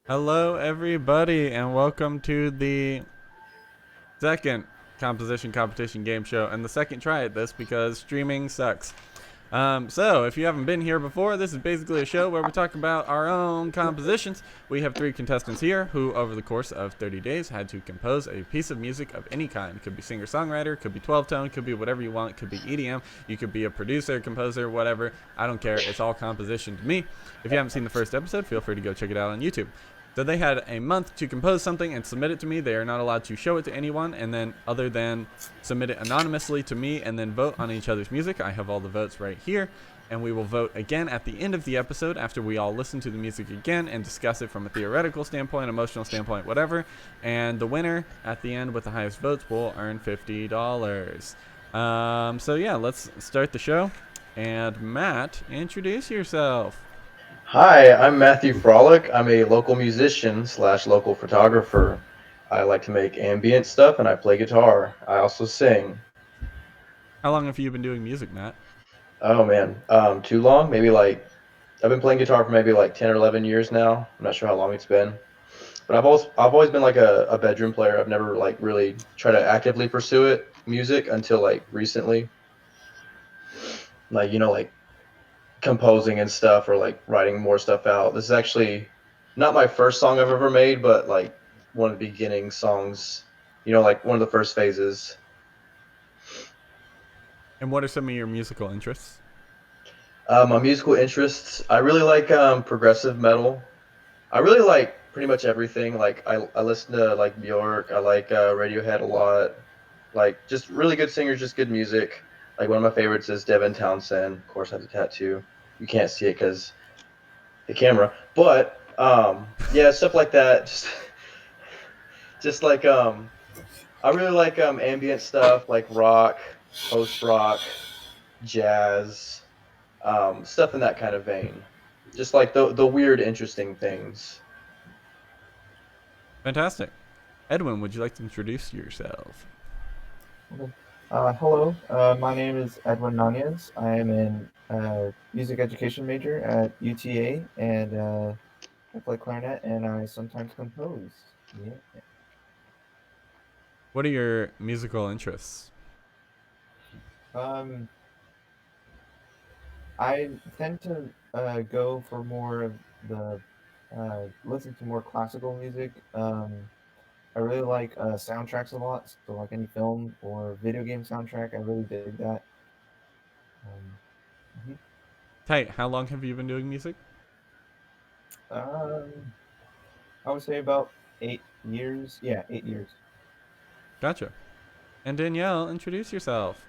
Hello, everybody, and welcome to the second composition competition game show and the second try at this because streaming sucks. So, if you haven't been here before, this is basically a show where we talk about our own compositions. We have three contestants here who, over the course of 30 days, had to compose a piece of music of any kind. It could be singer-songwriter, could be 12-tone, could be whatever you want, could be EDM, you could be a producer, composer, whatever. I don't care. It's all composition to me. If you haven't seen the first episode, feel free to go check it out on YouTube. So they had a month to compose something and submit it to me. They are not allowed to show it to anyone, and then other than submit it anonymously to me and then vote on each other's music. I have all the votes right here, and we will vote again at the end of the episode after we all listen to the music again and discuss it from a theoretical standpoint, emotional standpoint, whatever. And the winner at the end with the highest votes will earn $50. So yeah, let's start the show. And Matt, introduce yourself. Hi, I'm Matthew Frolick. I'm a local musician slash local photographer. I like to make ambient stuff and I play guitar. I also sing. How long have you been doing music, Matt? Oh man, too long? Maybe like I've been playing guitar for maybe like 10 or 11 years now. I'm not sure how long it's been. But I've always been like a bedroom player. I've never like really tried to actively pursue music until like recently. Like like composing and stuff or like writing more stuff out. This is actually not my first song I've ever made, but like one of the beginning songs, like one of the first phases. And what are some of your musical interests? My musical interests, I really like progressive metal. I really like pretty much everything. Like I listen to like Bjork, I like Radiohead a lot. Like just really good singers, just good music. Like one of my favorites is Devin Townsend. Of course, I have a tattoo. You can't see it because the camera. But yeah, stuff like that. Just like I really like ambient stuff like rock, post rock, jazz, stuff in that kind of vein. Just like the weird, interesting things. Fantastic. Edwin, would you like to introduce yourself? Okay. Hello, my name is Edwin Nanez. I am an music education major at UTA, and I play clarinet and I sometimes compose. Yeah. What are your musical interests? Um, I tend to go for more of the listen to more classical music. I really like soundtracks a lot, so like any film or video game soundtrack, I really dig that. Um, mhm. Tight, how long have you been doing music? um, I would say about 8 years. Yeah, 8 years. Gotcha. And Danielle, introduce yourself.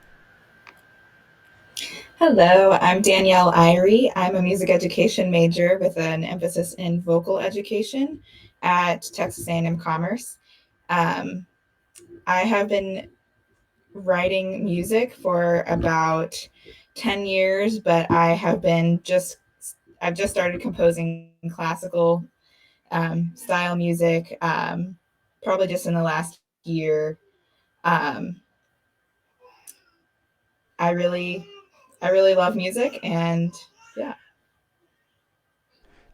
Hello, I'm Danielle Irey. I'm a music education major with an emphasis in vocal education at Texas A&M Commerce. Um, I have been writing music for about 10 years, but I've just started composing classical style music probably just in the last year. Um, I really I really love music and yeah.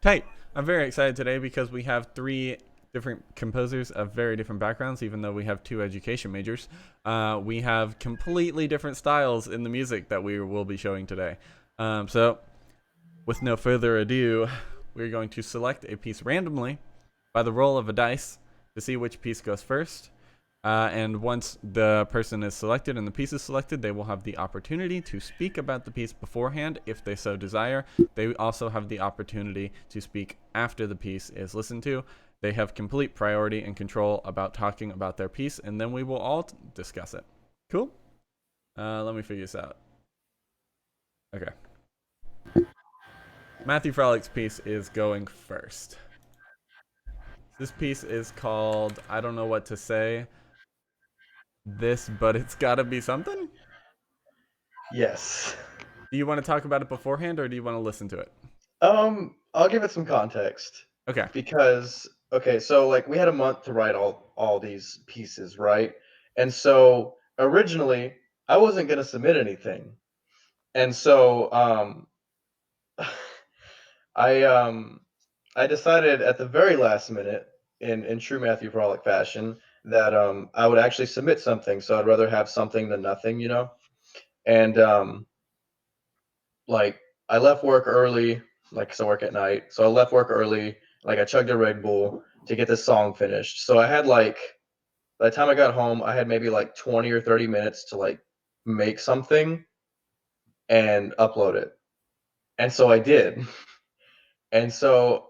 Tight. I'm very excited today because we have three different composers of very different backgrounds, even though we have two education majors. We have completely different styles in the music that we will be showing today. So, with no further ado, we're going to select a piece randomly by the roll of a dice to see which piece goes first. And once the person is selected and the piece is selected, they will have the opportunity to speak about the piece beforehand if they so desire. They also have the opportunity to speak after the piece is listened to. They have complete priority and control about talking about their piece, and then we will all discuss it. Cool? Let me figure this out. Okay. Matthew Frolick's piece is going first. This piece is called I Don't Know What to Say. This, but it's gotta be something? Yes. Do you want to talk about it beforehand or do you want to listen to it? I'll give it some context Okay. because okay, so like we had a month to write all these pieces, right? And so originally I wasn't gonna submit anything, and so I I decided at the very last minute, in true Matthew Frolick fashion, that I would actually submit something. So I'd rather have something than nothing, you know. And like I left work early, like 'cause I work at night. So I left work early, like I chugged a Red Bull to get this song finished. So I had like by the time I got home, I had maybe like 20 or 30 minutes to like make something and upload it. And so I did. And so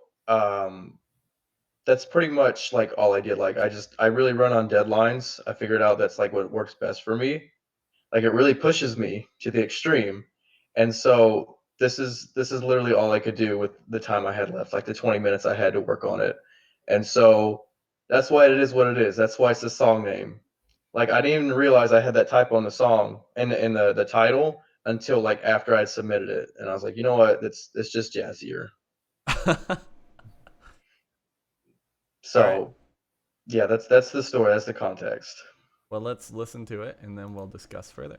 that's pretty much like all I did. Like I really run on deadlines. I figured out that's like what works best for me. Like it really pushes me to the extreme. And so this is literally all I could do with the time I had left, like the 20 minutes I had to work on it. And so that's why it is what it is. That's why it's the song name. Like I didn't even realize I had that typo in the song in the title until like after I'd submitted it. And I was like, you know what? It's just jazzier. All right. So yeah, that's the story. That's the context. Well, let's listen to it and then we'll discuss further.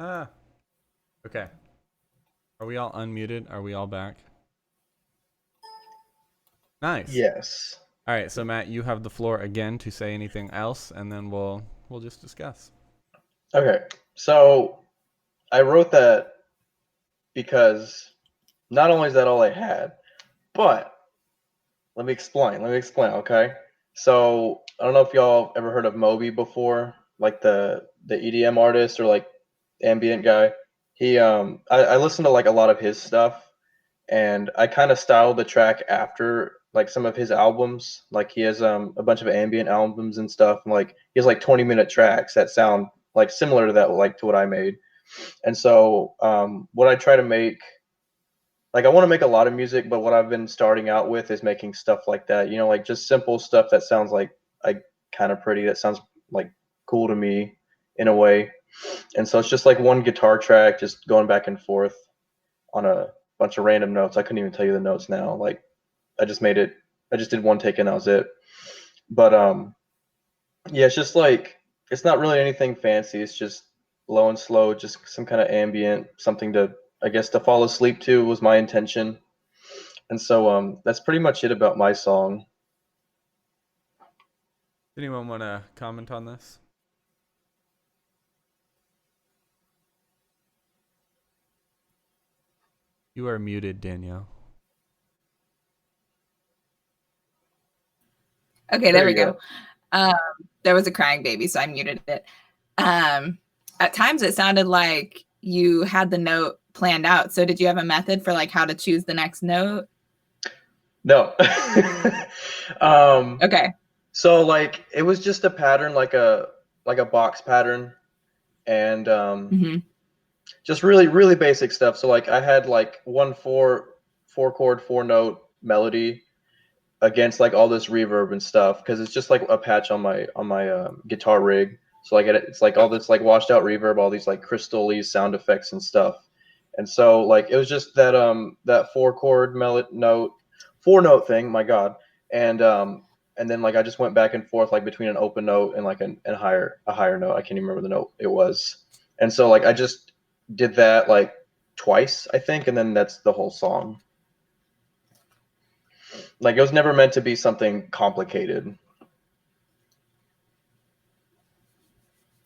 Ah, okay. Are we all unmuted? Are we all back? Nice. Yes. All right, so Matt, you have the floor again to say anything else, and then we'll just discuss. Okay. So I wrote that because not only is that all I had, but let me explain. Okay. So I don't know if y'all ever heard of Moby before, like the EDM artist or like ambient guy. I listened to like a lot of his stuff, and I kind of styled the track after like some of his albums. Like he has a bunch of ambient albums and stuff, and like he has like 20-minute tracks that sound like similar to that, like to what I made. And so what I try to make, like I want to make a lot of music, but what I've been starting out with is making stuff like that. You know, like just simple stuff that sounds like kind of pretty, that sounds like cool to me in a way. And so it's just like one guitar track just going back and forth on a bunch of random notes. I couldn't even tell you the notes now. Like I just made it. I just did one take and that was it. But yeah, it's just like it's not really anything fancy. It's just low and slow, just some kind of ambient, something to, I guess, to fall asleep to was my intention. And so that's pretty much it about my song. Anyone want to comment on this? You are muted, Danielle. Okay, there we you go. There was a crying baby, so I muted it. At times it sounded like you had the note planned out. So did you have a method for like how to choose the next note? No. Okay. So like it was just a pattern, like a box pattern, and just really really basic stuff. So like I had like one four chord 4 note melody against like all this reverb and stuff because it's just like a patch on my guitar rig. So like it's like all this like washed out reverb, all these like crystal-y sound effects and stuff. And so like it was just that that 4 chord note 4 note thing, my god. And then like I just went back and forth like between an open note and like a higher note. I can't even remember the note it was. And so like I just did that like twice, I think, and then that's the whole song. Like it was never meant to be something complicated.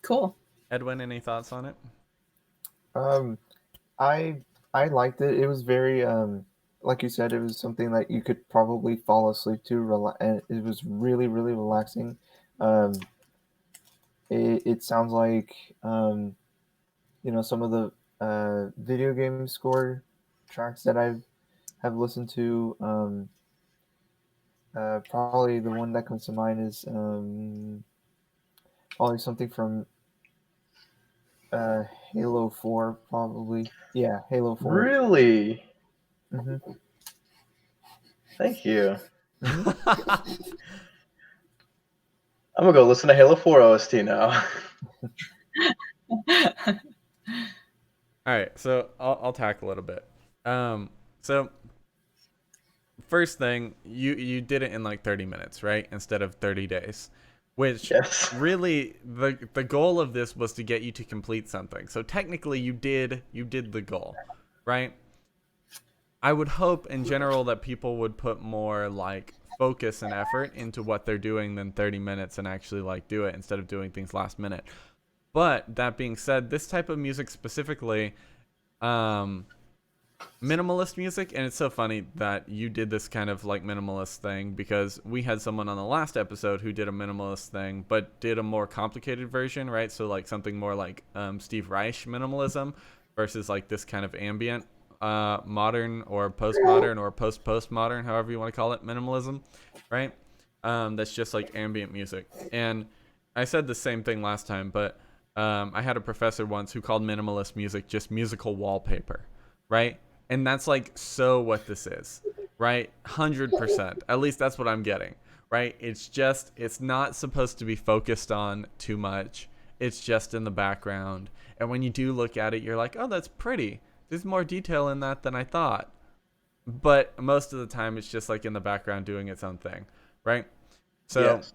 Cool. Edwin, any thoughts on it? Um, I I liked it. It was very like you said, it was something that you could probably fall asleep to, and it was really really relaxing. Um, it sounds like some of the video game score tracks that I have listened to. Probably the one that comes to mind is probably something from Halo 4, probably. Yeah, Halo 4. Really? Mm-hmm. Thank you. Mm-hmm. I'm gonna go listen to Halo 4 OST now. All right, so I'll tackle it a bit. So first thing, you did it in like 30 minutes, right? Instead of 30 days. Which Yes. really the goal of this was to get you to complete something. So technically you did the goal, right? I would hope in general that people would put more like focus and effort into what they're doing than 30 minutes and actually like do it instead of doing things last minute. But that being said, this type of music specifically, minimalist music, and it's so funny that you did this kind of like minimalist thing because we had someone on the last episode who did a minimalist thing but did a more complicated version, right? So like something more like Steve Reich minimalism versus like this kind of ambient modern or postmodern or post-postmodern, however you want to call it, minimalism, right? That's just like ambient music. And I said the same thing last time, but I had a professor once who called minimalist music just musical wallpaper, right? And that's like so what this is, right? 100%. At least that's what I'm getting, right? It's not supposed to be focused on too much. It's just in the background. And when you do look at it, you're like, oh, that's pretty. There's more detail in that than I thought. But most of the time, it's just like in the background doing its own thing, right? So, Yes.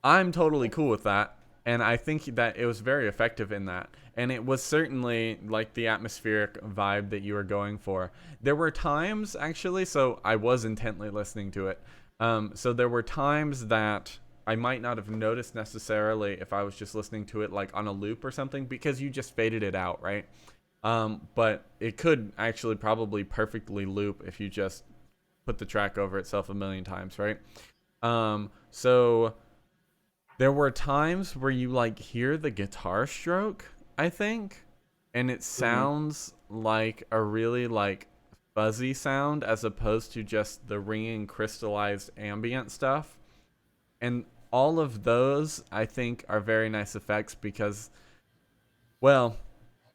I'm totally cool with that. And I think that it was very effective in that. And it was certainly like the atmospheric vibe that you were going for. There were times, actually, so I was intently listening to it. So there were times that I might not have noticed necessarily if I was just listening to it like on a loop or something, because you just faded it out, right? But it could actually probably perfectly loop if you just put the track over itself a million times, right? So there were times where you like hear the guitar stroke, I think, and it sounds like a really like fuzzy sound as opposed to just the ringing crystallized ambient stuff. And all of those I think are very nice effects because, well,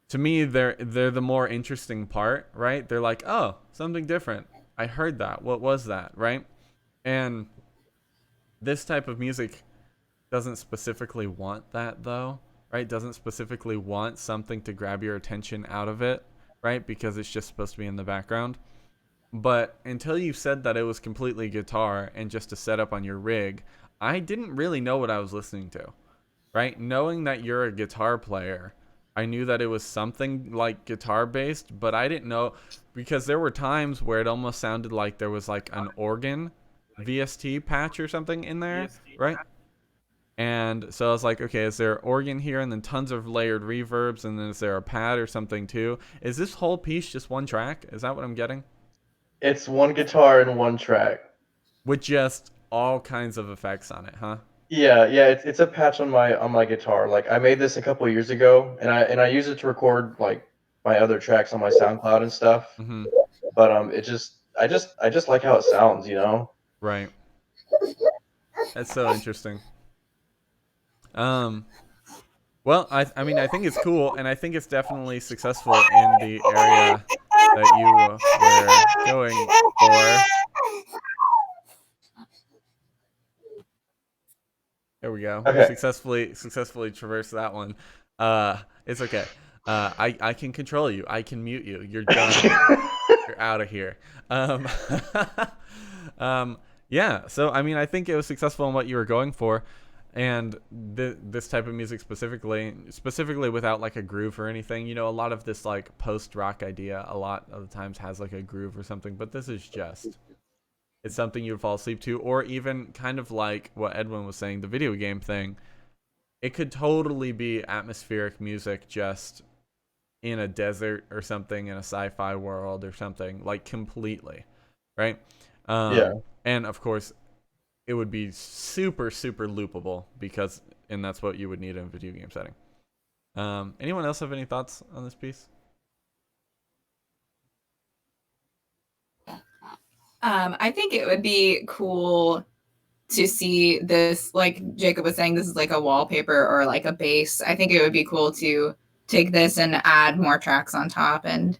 to me they're the more interesting part, right? They're like, oh, something different. I heard that. What was that, right? And this type of music doesn't specifically want that though, right? Doesn't specifically want something to grab your attention out of it, right? Because it's just supposed to be in the background. But until you said that it was completely guitar and just a setup on your rig, I didn't really know what I was listening to, right? Knowing that you're a guitar player, I knew that it was something like guitar based, but I didn't know, because there were times where it almost sounded like there was like an organ VST patch or something in there, right? And so I was like, okay, is there organ here and then tons of layered reverbs, and then is there a pad or something too? Is this whole piece just one track? Is that what I'm getting? It's one guitar and one track. With just all kinds of effects on it, huh? Yeah, yeah, it's a patch on my guitar. Like I made this a couple years ago, and I use it to record like my other tracks on my SoundCloud and stuff. Mm-hmm. But I just like how it sounds, you know. Right. That's so interesting. Um, well, I mean, I think it's cool, and I think it's definitely successful in the area that you were going for. There we go. We Okay. successfully traversed that one. It's okay. I can control you. I can mute you. You're done. You're out of here. Um, yeah. So I mean, I think it was successful in what you were going for, and this type of music specifically without like a groove or anything. You know, a lot of this like post rock idea, a lot of the times has like a groove or something, but this is just. It's something you'd fall asleep to, or even kind of like what Edwin was saying, the video game thing. It could totally be atmospheric music just in a desert or something, in a sci-fi world or something, like completely, right? Yeah. And of course, it would be super, super loopable because, and that's what you would need in a video game setting. Anyone else have any thoughts on this piece? I think it would be cool to see this, like Jacob was saying, this is like a wallpaper or like a base. I think it would be cool to take this and add more tracks on top and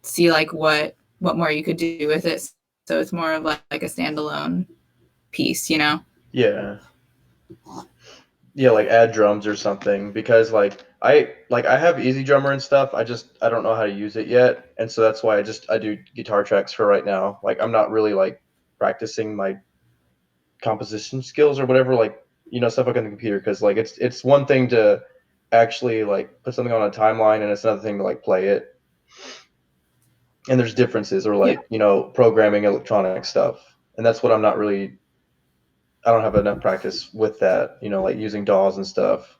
see like what more you could do with it. So it's more of like a standalone piece, you know? Yeah. Yeah, like add drums or something because I have Easy Drummer and stuff. I don't know how to use it yet, and so that's why I do guitar tracks for right now. Like I'm not really like practicing my composition skills or whatever, like stuff like on the computer, because like it's one thing to actually like put something on a timeline, and it's another thing to like play it. And there's differences, or like programming electronic stuff, and that's what I'm not really. I don't have enough practice with that, like using DAWs and stuff.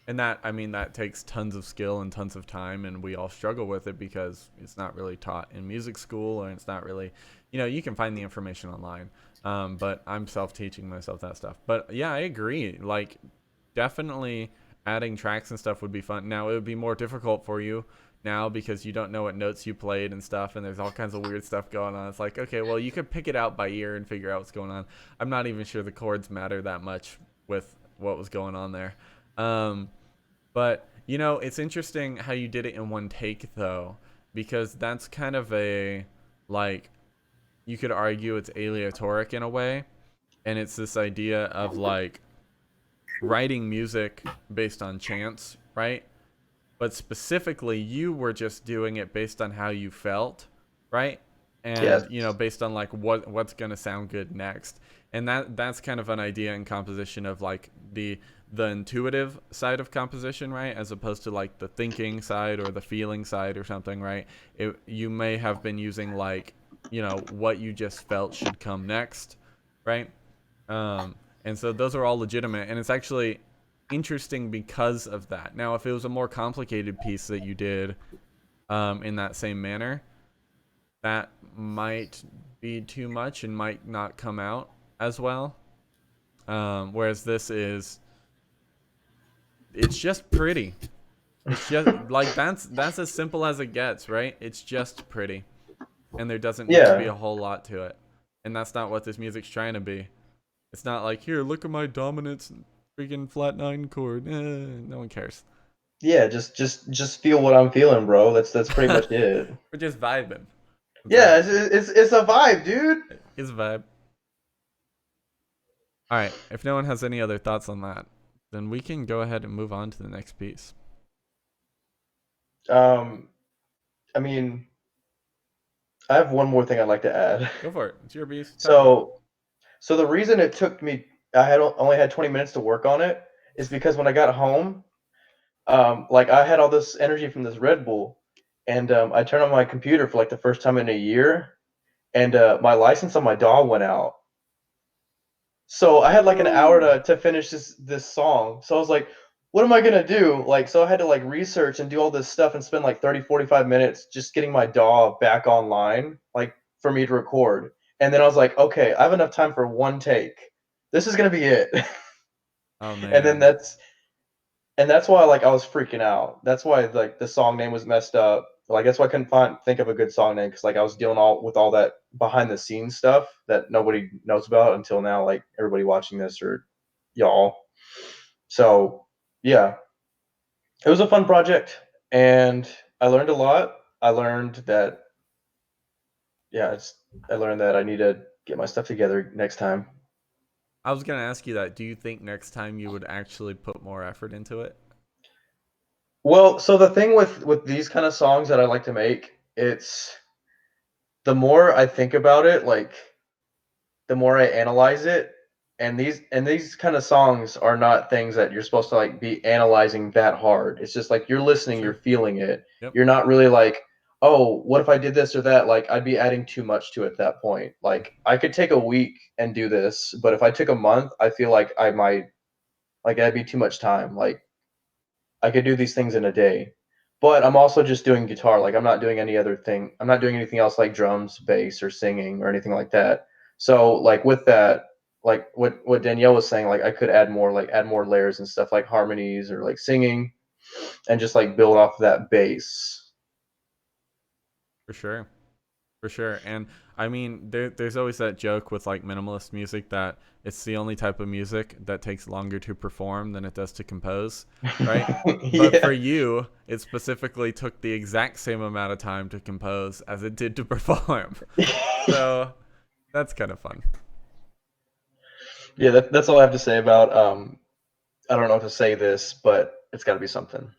And that, I mean, that takes tons of skill and tons of time, and we all struggle with it because it's not really taught in music school, or it's not really, you can find the information online. But I'm self-teaching myself that stuff. But yeah, I agree. Like, definitely adding tracks and stuff would be fun. Now, it would be more difficult for you now because you don't know what notes you played and stuff, and there's all kinds of weird stuff going on. It's like, okay, well, you could pick it out by ear and figure out what's going on. I'm not even sure the chords matter that much with what was going on there. But it's interesting how you did it in one take though, because that's kind of a, like, you could argue it's aleatoric in a way. And it's this idea of like writing music based on chance, right? But specifically you were just doing it based on how you felt, right? and based on like what's gonna sound good next. And that's kind of an idea in composition of like the intuitive side of composition, right, as opposed to like the thinking side or the feeling side or something, right? You may have been using like what you just felt should come next, right? And so those are all legitimate, and it's actually interesting because of that. Now if it was a more complicated piece that you did in that same manner, that might be too much and might not come out as well. Whereas this it's just pretty. It's just like that's as simple as it gets, right? It's just pretty, and there doesn't need to be Yeah. a whole lot to it. And that's not what this music's trying to be. It's not like, here, look at my dominant freaking flat 9 chord. No one cares. Yeah, just feel what I'm feeling, bro. That's pretty much it. We're just vibing. That's Yeah, it. it's a vibe, dude. It's a vibe. All right. If no one has any other thoughts on that, then we can go ahead and move on to the next piece. I mean, I have one more thing I'd like to add. Go for it. It's your piece. So the reason it took me, I only had 20 minutes to work on it, is because when I got home, like I had all this energy from this Red Bull, and I turned on my computer for like the first time in a year, and my license on my DAW went out. So I had like an hour to finish this song. So I was like, what am I gonna do? Like, so I had to like research and do all this stuff and spend like 30, 45 minutes just getting my DAW back online, like for me to record. And then I was like, okay, I have enough time for one take. This is gonna be it. Oh man. And then that's why like I was freaking out. That's why like the song name was messed up. Like that's why I couldn't think of a good song name, because like I was dealing with all that behind the scenes stuff that nobody knows about until now. Like everybody watching this or y'all. So yeah, it was a fun project, and I learned a lot. I learned that I learned that I need to get my stuff together next time. I was gonna ask you that. Do you think next time you would actually put more effort into it? Well, so the thing with these kind of songs that I like to make, it's the more I think about it, like the more I analyze it, and these kind of songs are not things that you're supposed to like be analyzing that hard. It's just like you're listening, you're Sure. feeling it. Yep. You're not really like, oh, what if I did this or that? Like I'd be adding too much to it at that point. Like I could take a week and do this, but if I took a month, I feel like I might like that'd be too much time. Like I could do these things in a day. But I'm also just doing guitar. Like I'm not doing any other thing. I'm not doing anything else like drums, bass, or singing or anything like that. So like with that, like what Danielle was saying, like I could add more layers and stuff like harmonies or like singing, and just like build off that bass. For sure. For sure. And I mean, there's always that joke with like minimalist music that it's the only type of music that takes longer to perform than it does to compose, right? But for Yeah. you, it specifically took the exact same amount of time to compose as it did to perform. So that's kind of fun. Yeah, that's all I have to say about I don't know how to say this, but it's got to be something.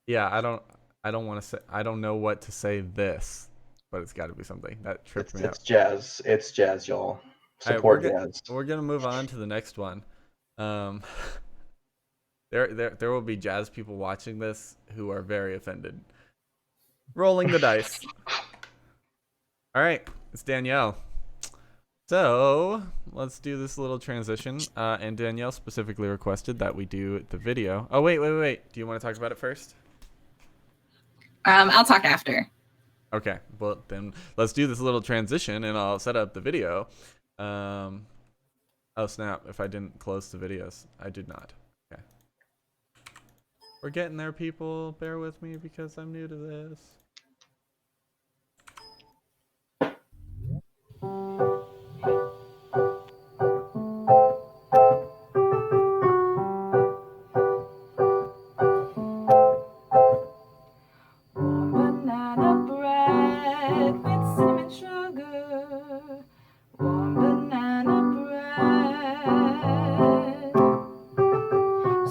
Yeah, I don't want to say, I don't know what to say this, but it's got to be something. That tripped me It's up. jazz. It's jazz, y'all. All right, we're Support gonna jazz. we're gonna move on to the next one. Um, there will be jazz people watching this who are very offended. Rolling the dice. All right, it's Danielle. So let's do this little transition. And Danielle specifically requested that we do the video. Oh wait. Do you want to talk about it first? I'll talk after. Okay. Well then, let's do this little transition, and I'll set up the video. Oh snap! If I didn't close the videos, I did not. Okay. We're getting there, people. Bear with me because I'm new to this. Warm banana bread with cinnamon sugar. Warm banana bread.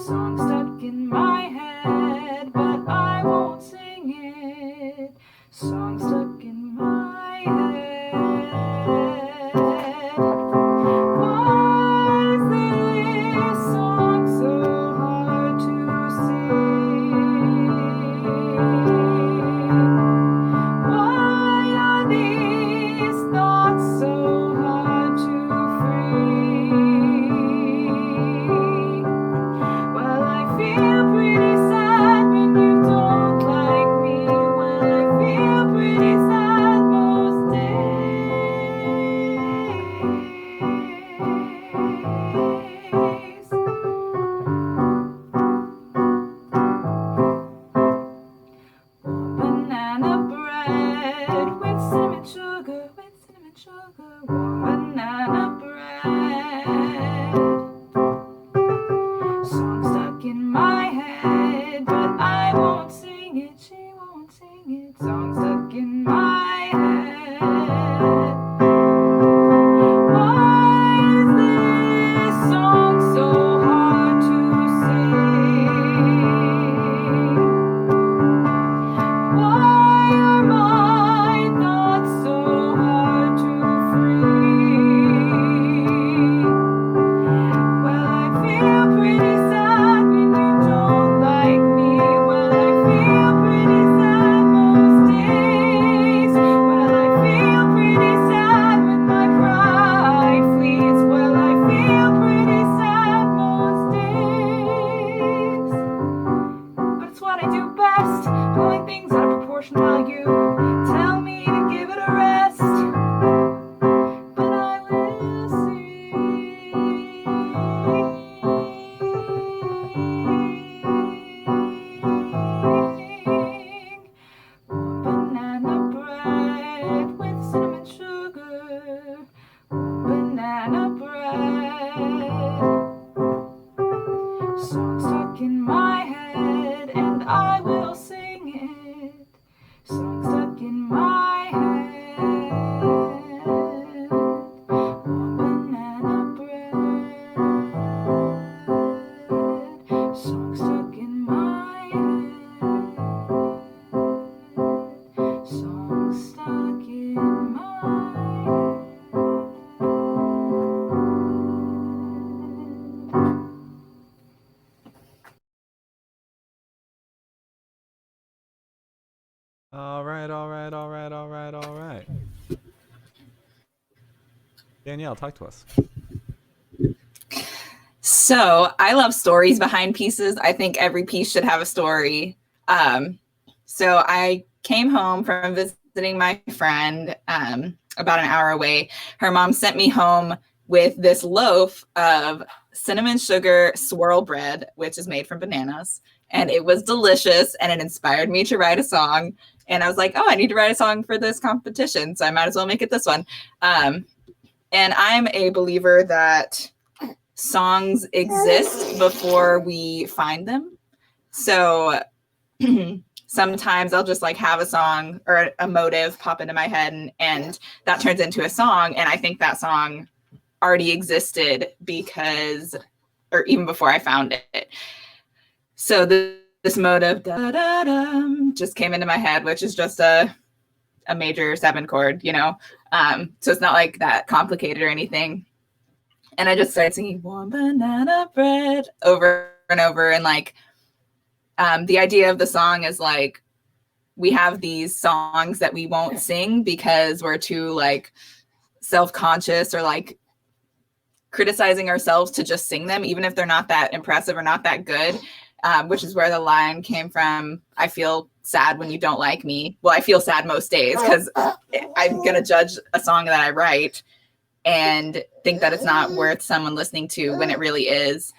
Song stuck in my head, but I won't sing it. Song stuck in my head. All right, all right, all right, all right, all right. Danielle, talk to us. So I love stories behind pieces. I think every piece should have a story. So I came home from visiting my friend about an hour away. Her mom sent me home with this loaf of cinnamon sugar swirl bread, which is made from bananas. And it was delicious, and it inspired me to write a song. And I was like, oh, I need to write a song for this competition, so I might as well make it this one. And I'm a believer that songs exist before we find them. So sometimes I'll just like have a song or a motive pop into my head, and that turns into a song. And I think that song already existed because, or even before I found it. So this motive just came into my head, which is just a major 7 chord, you know? So it's not like that complicated or anything. And I just started singing warm banana bread over and over. And like, the idea of the song is like, we have these songs that we won't sing because we're too like self-conscious or like criticizing ourselves to just sing them, even if they're not that impressive or not that good, which is where the line came from. I feel sad when you don't like me. Well, I feel sad most days because I'm going to judge a song that I write and think that it's not worth someone listening to when it really is.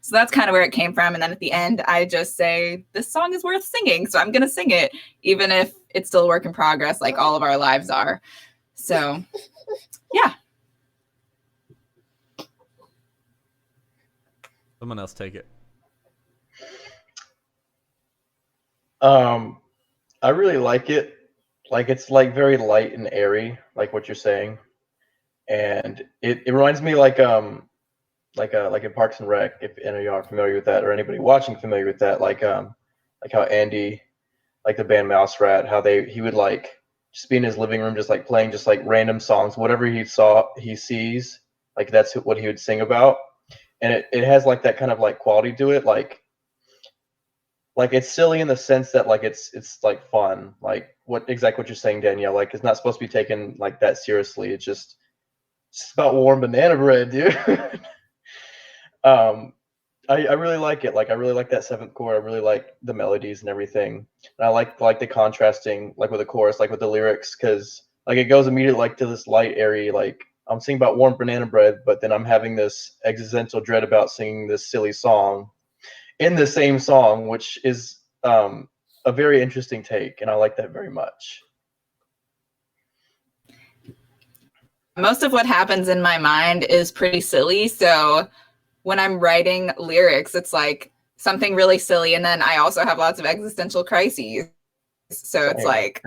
So that's kind of where it came from. And then at the end, I just say, this song is worth singing. So I'm going to sing it, even if it's still a work in progress, like all of our lives are. So, yeah. Someone else take it. I really like it. Like it's like very light and airy, like what you're saying, and it reminds me like in Parks and Rec, if any of y'all are familiar with that, or anybody watching familiar with that, like how Andy, like the band Mouse Rat, how he would like just be in his living room, just like playing just like random songs, whatever he sees, like that's what he would sing about, and it has like that kind of like quality to it, like it's silly in the sense that like it's like fun, like what you're saying, Danielle, like it's not supposed to be taken like that seriously. It's just about warm banana bread, dude. I really like it. Like I really like that 7th chord. I really like the melodies and everything. And I like the contrasting, like with the chorus, like with the lyrics, because like it goes immediately like to this light, airy, like I'm singing about warm banana bread, but then I'm having this existential dread about singing this silly song in the same song, which is a very interesting take, and I like that very much. Most of what happens in my mind is pretty silly. So when I'm writing lyrics, it's like something really silly. And then I also have lots of existential crises. So it's like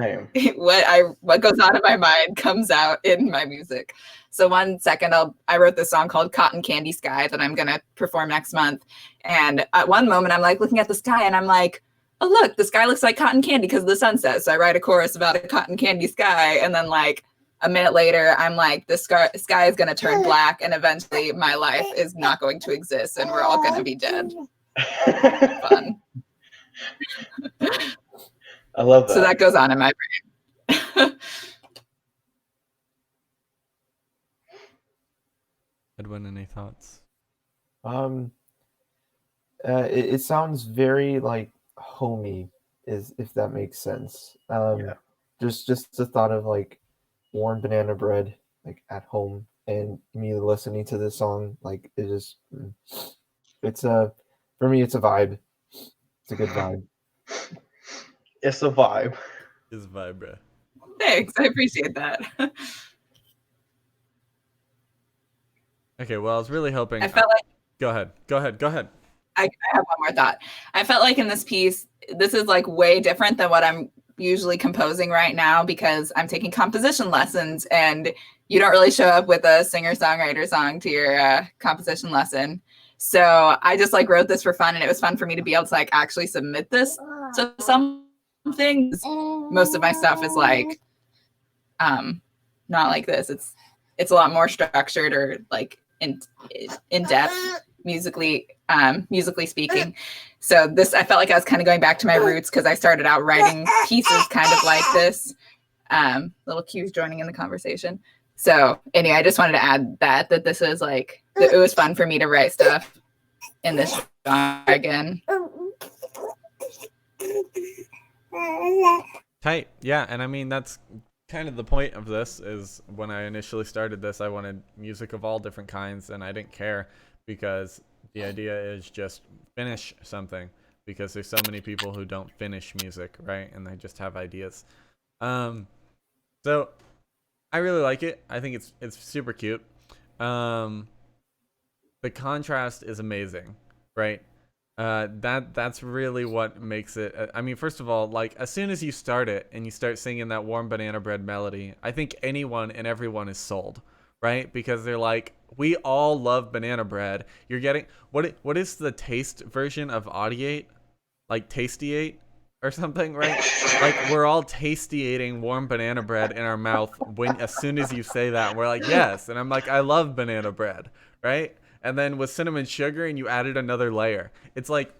what goes on in my mind comes out in my music. So one second, I wrote this song called Cotton Candy Sky that I'm going to perform next month. And at one moment, I'm like looking at the sky and I'm like, oh, look, the sky looks like cotton candy because of the sunset. So I write a chorus about a cotton candy sky. And then like a minute later, I'm like, the sky is going to turn black and eventually my life is not going to exist and we're all going to be dead. Fun. I love that. So that goes on in my brain. Edwin, any thoughts? It sounds very like homey, if that makes sense. Yeah. Just the thought of like warm banana bread like at home and me listening to this song, like it just it's for me it's a vibe. It's a good vibe. It's a vibe. It's vibe, bro. Thanks, I appreciate that. Okay, well, I was really hoping. I felt like. Go ahead. I have one more thought. I felt like in this piece, this is like way different than what I'm usually composing right now because I'm taking composition lessons and you don't really show up with a singer-songwriter song to your composition lesson. So I just like wrote this for fun and it was fun for me to be able to like actually submit this to some things. Most of my stuff is like not like this. It's a lot more structured or like in depth musically speaking. So this, I felt like I was kind of going back to my roots because I started out writing pieces kind of like this. Little Q's joining in the conversation. So anyway, I just wanted to add that this is like, it was fun for me to write stuff in this genre again. Tight. Yeah, and I mean, that's kind of the point of this. Is when I initially started this, I wanted music of all different kinds, and I didn't care, because the idea is just finish something, because there's so many people who don't finish music, right? And they just have ideas. So I really like it. I think it's super cute. The contrast is amazing, right? That's really what makes it. I mean, first of all, like, as soon as you start it and you start singing that warm banana bread melody, I think anyone and everyone is sold, right? Because they're like, we all love banana bread. You're getting what is the taste version of audiate? Like tastiate or something, right? Like, we're all tastiating warm banana bread in our mouth as soon as you say that. We're like, yes. And I'm like, I love banana bread, right? And then with cinnamon sugar, and you added another layer. It's like,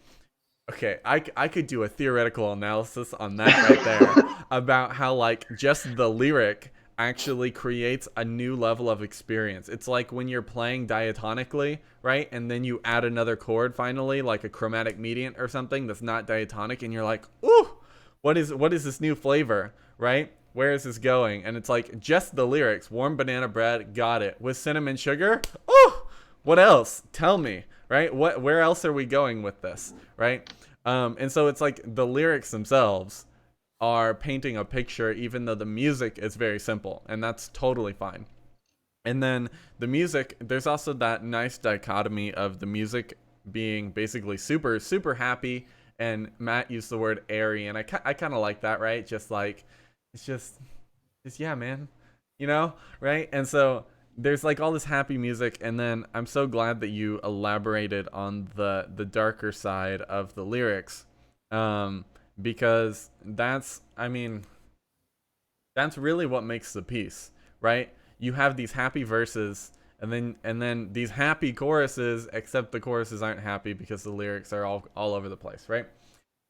okay, I could do a theoretical analysis on that right there about how, like, just the lyric actually creates a new level of experience. It's like when you're playing diatonically, right? And then you add another chord finally, like a chromatic mediant or something that's not diatonic, and you're like, ooh, what is this new flavor, right? Where is this going? And it's like, just the lyrics, warm banana bread, got it. With cinnamon sugar, ooh, what else? Tell me, right? Where else are we going with this, right? And so it's like the lyrics themselves are painting a picture, even though the music is very simple, and that's totally fine. And then the music, there's also that nice dichotomy of the music being basically super, super happy, and Matt used the word airy, and I kind of like that, right? Just like, it's just, yeah, man, you know, right? And so there's like all this happy music, and then I'm so glad that you elaborated on the darker side of the lyrics, because that's really what makes the piece, right? You have these happy verses, and then these happy choruses, except the choruses aren't happy because the lyrics are all over the place, right?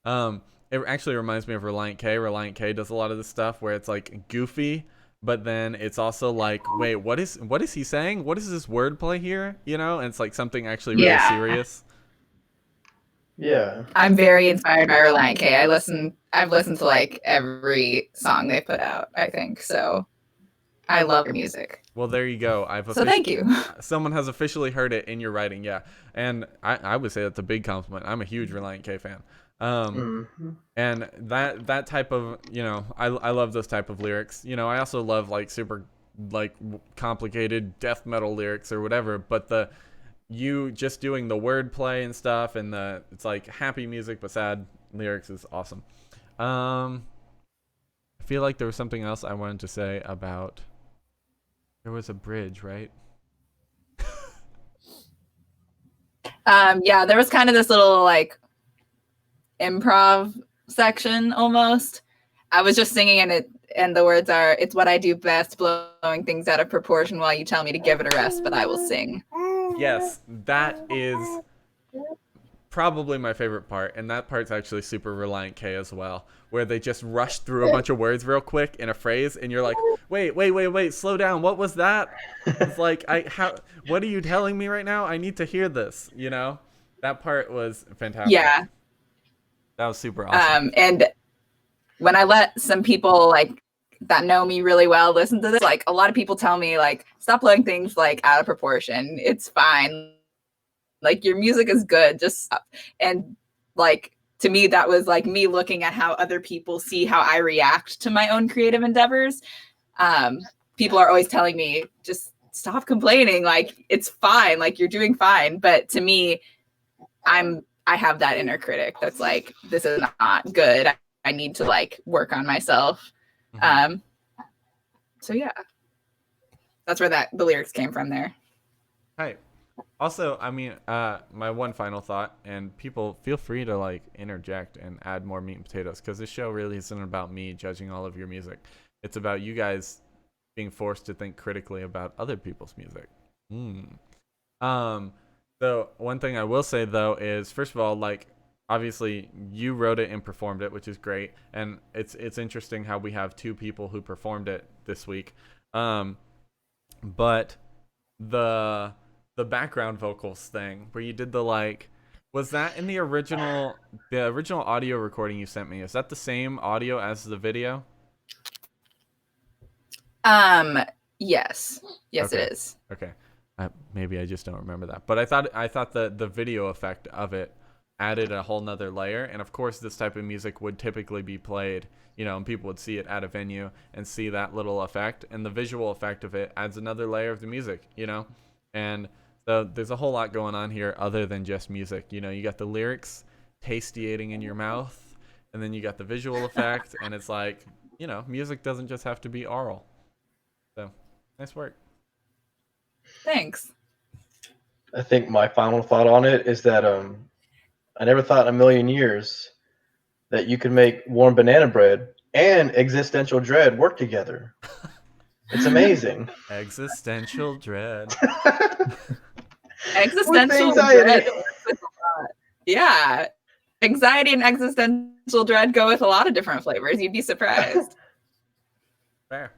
It actually reminds me of Reliant K. Reliant K does a lot of this stuff where it's like goofy, but then it's also like, wait, what is he saying? What is this wordplay here? You know, and it's like something actually really serious. Yeah. I'm very inspired by Reliant K. I've listened to like every song they put out, I think. So I love your music. Well, there you go. So thank you. Someone has officially heard it in your writing, yeah. And I would say that's a big compliment. I'm a huge Reliant K fan. And that type of, you know, I love those type of lyrics. You know, I also love like super like complicated death metal lyrics or whatever, but you just doing the wordplay and stuff, and it's like happy music but sad lyrics is awesome. I feel like there was something else I wanted to say about. There was a bridge, right? Yeah, there was kind of this little like improv section almost. I was just singing, and the words are, "It's what I do best, blowing things out of proportion while you tell me to give it a rest, but I will sing." Yes, that is probably my favorite part, and that part's actually super Reliant K as well, where they just rush through a bunch of words real quick in a phrase, and you're like, wait, slow down, what was that? It's like, what are you telling me right now? I need to hear this, you know? That part was fantastic. Yeah. That was super awesome. And when I let some people like that know me really well listen to this, like a lot of people tell me like, stop blowing things like out of proportion. It's fine. Like, your music is good. Just stop. And like, to me, that was like me looking at how other people see how I react to my own creative endeavors. People are always telling me, just stop complaining. Like, it's fine. Like, you're doing fine. But to me, I have that inner critic that's like, this is not good. I need to like work on myself. So yeah, that's where the lyrics came from there. Right. Also, I mean, my one final thought, and people feel free to like interject and add more meat and potatoes, because this show really isn't about me judging all of your music. It's about you guys being forced to think critically about other people's music. So one thing I will say though is, first of all, like, obviously you wrote it and performed it, which is great, and it's interesting how we have two people who performed it this week. But the background vocals thing where you did the like, was that in the original audio recording you sent me? Is that the same audio as the video? Yes, Okay. it is. Okay. Maybe I just don't remember that. But I thought the video effect of it added a whole nother layer. And of course, this type of music would typically be played, and people would see it at a venue and see that little effect. And the visual effect of it adds another layer of the music, And so there's a whole lot going on here other than just music. You got the lyrics tastiating in your mouth, and then you got the visual effect. And it's like, music doesn't just have to be oral. So nice work. Thanks. I think my final thought on it is that I never thought in a million years that you could make warm banana bread and existential dread work together. It's amazing. Existential dread. Existential anxiety. dread. Yeah. Anxiety and existential dread go with a lot of different flavors. You'd be surprised. Fair.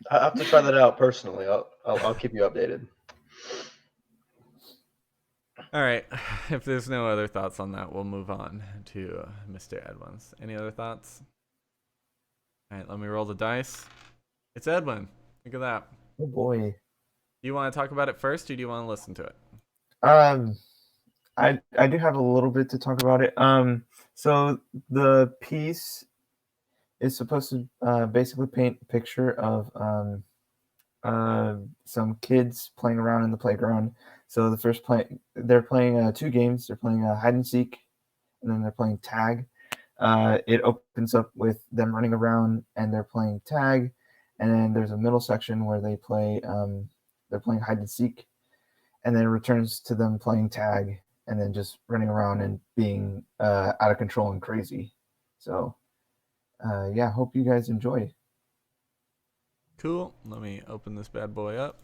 I have to try that out personally. I'll keep you updated. All right. If there's no other thoughts on that, we'll move on to Mr. Edwin's. Any other thoughts? All right, let me roll the dice. It's Edwin. Look at that. Oh boy. Do you want to talk about it first, or do you want to listen to it? I do have a little bit to talk about it. So the piece is supposed to basically paint a picture of some kids playing around in the playground. So they're playing two games. They're playing hide and seek, and then they're playing tag. It opens up with them running around and they're playing tag, and then there's a middle section where they're playing hide and seek, and then it returns to them playing tag and then just running around and being out of control and crazy. So yeah, hope you guys enjoy. Cool. Let me open this bad boy up.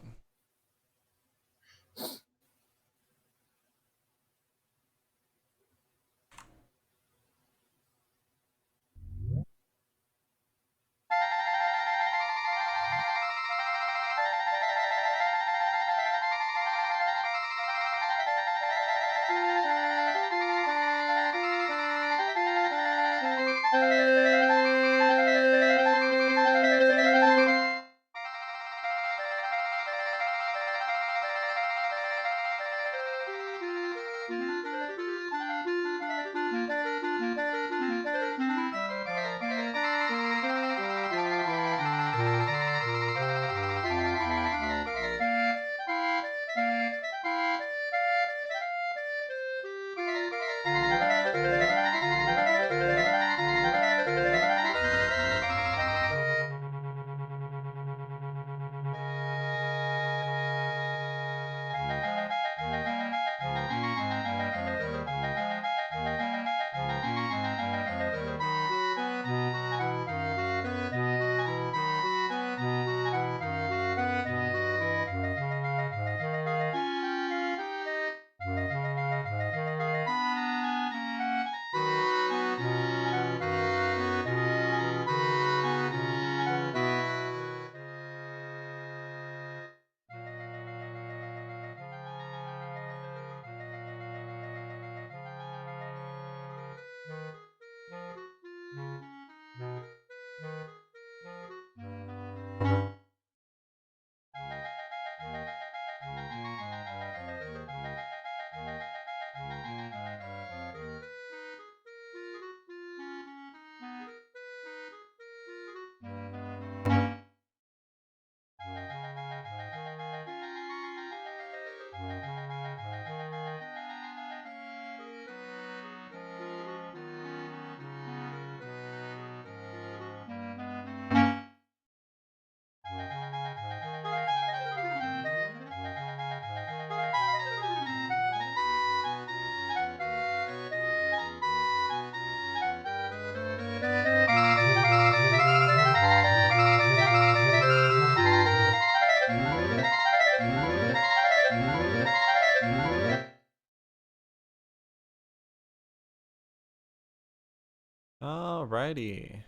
Alrighty.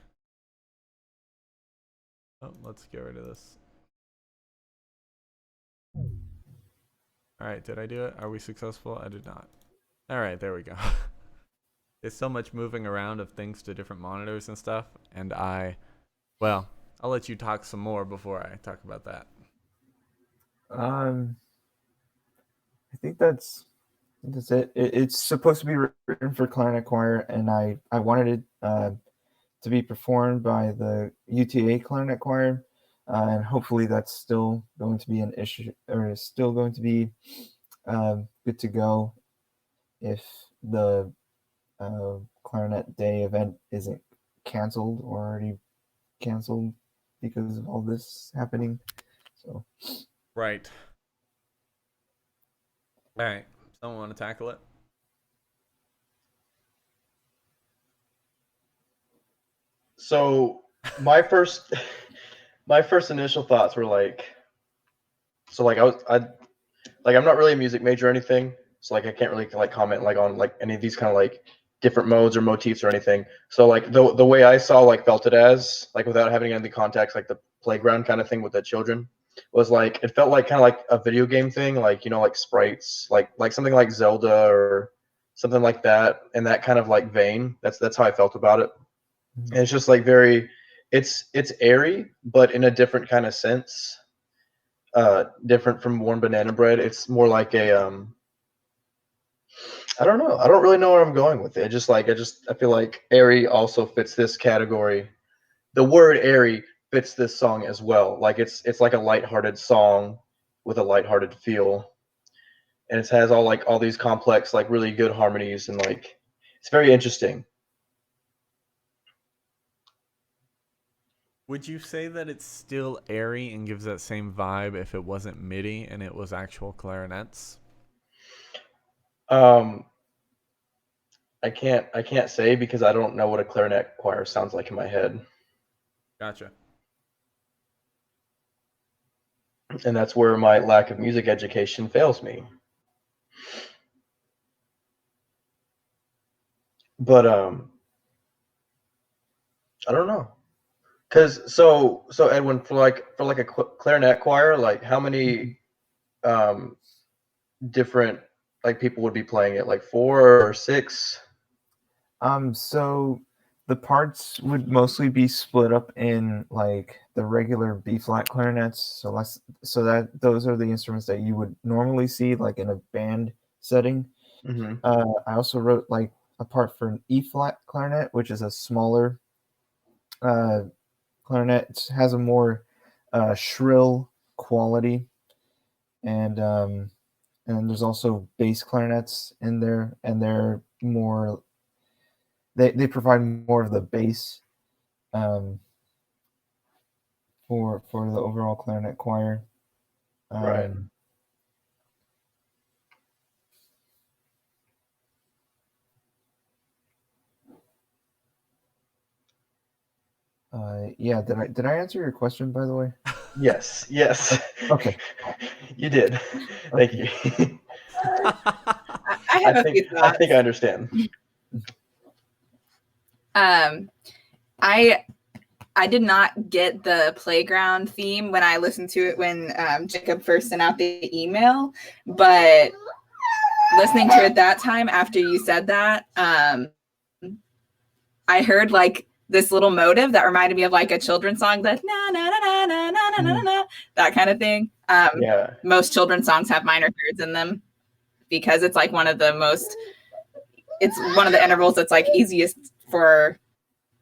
Oh, let's get rid of this. Alright, did I do it? Are we successful? I did not. Alright, there we go. There's so much moving around of things to different monitors and stuff, and well, I'll let you talk some more before I talk about that. I think that's it. It's supposed to be written for clarinet choir, and I wanted it to be performed by the UTA clarinet choir, and hopefully that's still going to be an issue, or still going to be good to go if the clarinet day event isn't canceled or already canceled because of all this happening. So Right. Alright, someone want to tackle it? So my first initial thoughts were like, so like I'm not really a music major or anything, so like I can't really like comment like on like any of these kind of like different modes or motifs or anything. So like the way I felt it as like without having any context, like the playground kind of thing with the children was like it felt like kind of like a video game thing, like like sprites, like something like Zelda or something like that in that kind of like vein. That's how I felt about it. And it's just like very, it's airy, but in a different kind of sense. Different from warm banana bread. It's more like a I don't know. I don't really know where I'm going with it. I feel like airy also fits this category. The word airy fits this song as well. Like it's like a lighthearted song with a lighthearted feel. And it has all these complex, like really good harmonies and like it's very interesting. Would you say that it's still airy and gives that same vibe if it wasn't MIDI and it was actual clarinets? Um I can't say because I don't know what a clarinet choir sounds like in my head. Gotcha. And that's where my lack of music education fails me. But I don't know. Cause so Edwin for like a clarinet choir, like how many um different like people would be playing it? Like four or six? So the parts would mostly be split up in like the regular B flat clarinets. So that those are the instruments that you would normally see like in a band setting. Mm-hmm. I also wrote like a part for an E flat clarinet, which is a smaller uh, clarinet. It has a more shrill quality, and and there's also bass clarinets in there, and they're more they provide more of the bass um, for the overall clarinet choir. Right. Um, yeah, did I answer your question, by the way? Yes. Yes. Okay. You did. Thank Okay. you. I have a few I thoughts. think I understand. I did not get the playground theme when I listened to it when Jacob first sent out the email, but listening to it that time after you said that, I heard like this little motive that reminded me of like a children's song, that na na na na na na na na na, that kind of thing. Yeah. Most children's songs have minor thirds in them because it's like one of the intervals that's like easiest for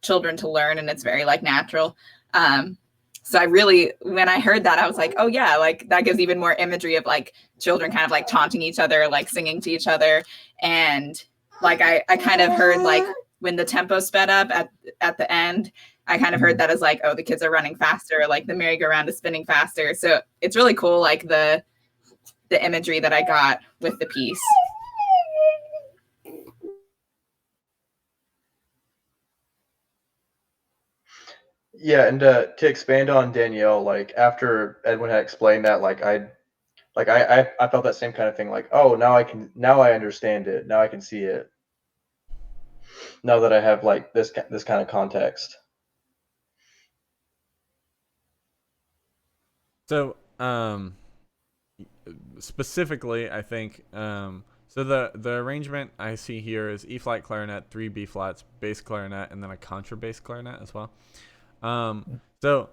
children to learn, and it's very like natural. So when I heard that, I was like, oh yeah, like that gives even more imagery of like children kind of like taunting each other, like singing to each other. And like I kind of heard like when the tempo sped up at the end, I kind of heard that as like, oh, the kids are running faster, like the merry-go-round is spinning faster. So it's really cool, like the imagery that I got with the piece. Yeah, and to expand on Danielle, like after Edwin had explained that, I felt that same kind of thing, like, oh, now I understand it. Now I can see it. now that I have like this kind of context. So, specifically, I think, so the arrangement I see here is E flat clarinet, 3 B flats, bass clarinet, and then a contrabass clarinet as well. So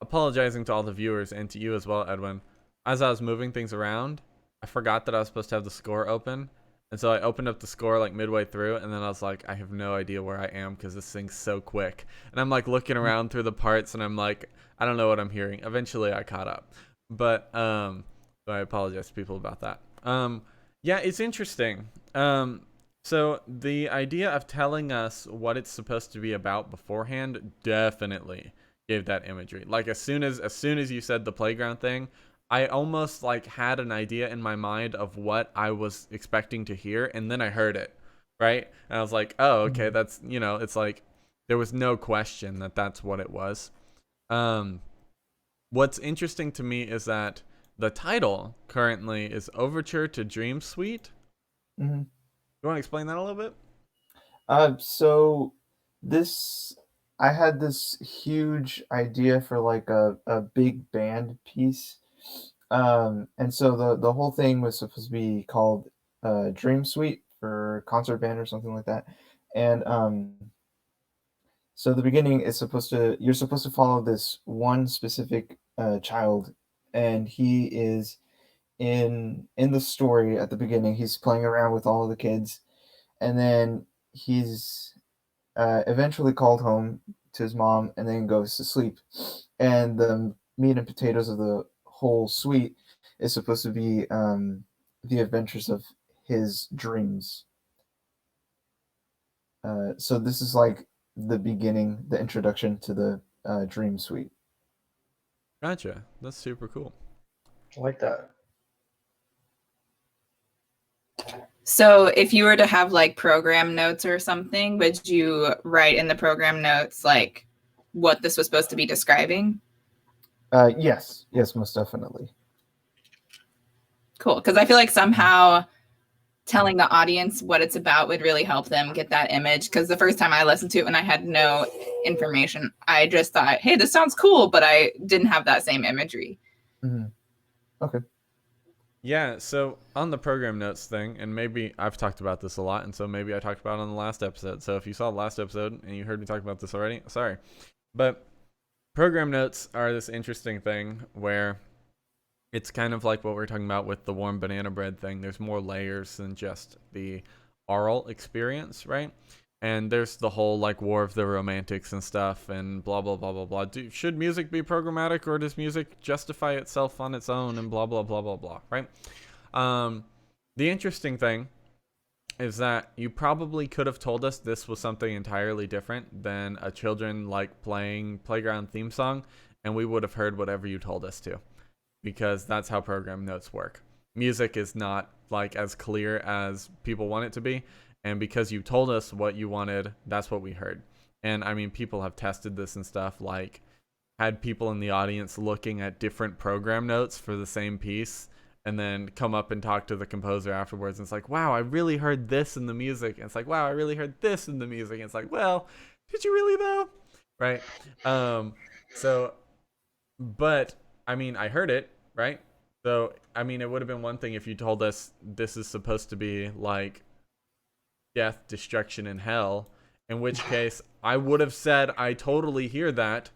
apologizing to all the viewers and to you as well, Edwin. As I was moving things around, I forgot that I was supposed to have the score open. And so I opened up the score like midway through, and then I was like, I have no idea where I am because this thing's so quick. And I'm like looking around through the parts, and I'm like, I don't know what I'm hearing. Eventually, I caught up, but so I apologize to people about that. Yeah, it's interesting. So the idea of telling us what it's supposed to be about beforehand definitely gave that imagery. Like as soon as you said the playground thing, I almost like had an idea in my mind of what I was expecting to hear, and then I heard it, right? And I was like, oh, okay, that's, it's like there was no question that that's what it was. What's interesting to me is that the title currently is Overture to Dream Suite. Mm-hmm. You want to explain that a little bit? So I had this huge idea for like a big band piece. And so the whole thing was supposed to be called Dream Suite for concert band or something like that. And so the beginning is you're supposed to follow this one specific child, and he is in the story at the beginning. He's playing around with all of the kids, and then he's eventually called home to his mom, and then goes to sleep. And the meat and potatoes of the whole suite is supposed to be the adventures of his dreams. So this is like the beginning, the introduction to the dream suite. Gotcha. That's super cool. I like that. So if you were to have like program notes or something, would you write in the program notes like what this was supposed to be describing? Yes, most definitely. Cool. Because I feel like somehow telling the audience what it's about would really help them get that image. Because the first time I listened to it and I had no information, I just thought, hey, this sounds cool, but I didn't have that same imagery. Mm-hmm. Okay. Yeah, so on the program notes thing, and maybe I've talked about this a lot, and so maybe I talked about it on the last episode. So if you saw the last episode and you heard me talk about this already, sorry. But program notes are this interesting thing where it's kind of like what we're talking about with the warm banana bread thing. There's more layers than just the oral experience, right? And there's the whole like War of the Romantics and stuff and blah, blah, blah, blah, blah. Should music be programmatic, or does music justify itself on its own and blah, blah, blah, blah, blah, right? The interesting thing is that you probably could have told us this was something entirely different than a children like playing playground theme song, and we would have heard whatever you told us to, because that's how program notes work. Music is not like as clear as people want it to be. And because you told us what you wanted, that's what we heard. And I mean, people have tested this and stuff, like had people in the audience looking at different program notes for the same piece and then come up and talk to the composer afterwards. And it's like, wow, I really heard this in the music. And it's like, wow, I really heard this in the music. And it's like, well, did you really though? Right. But I mean, I heard it, right? So, I mean, it would have been one thing if you told us this is supposed to be like death, destruction, and hell, in which case I would have said I totally hear that,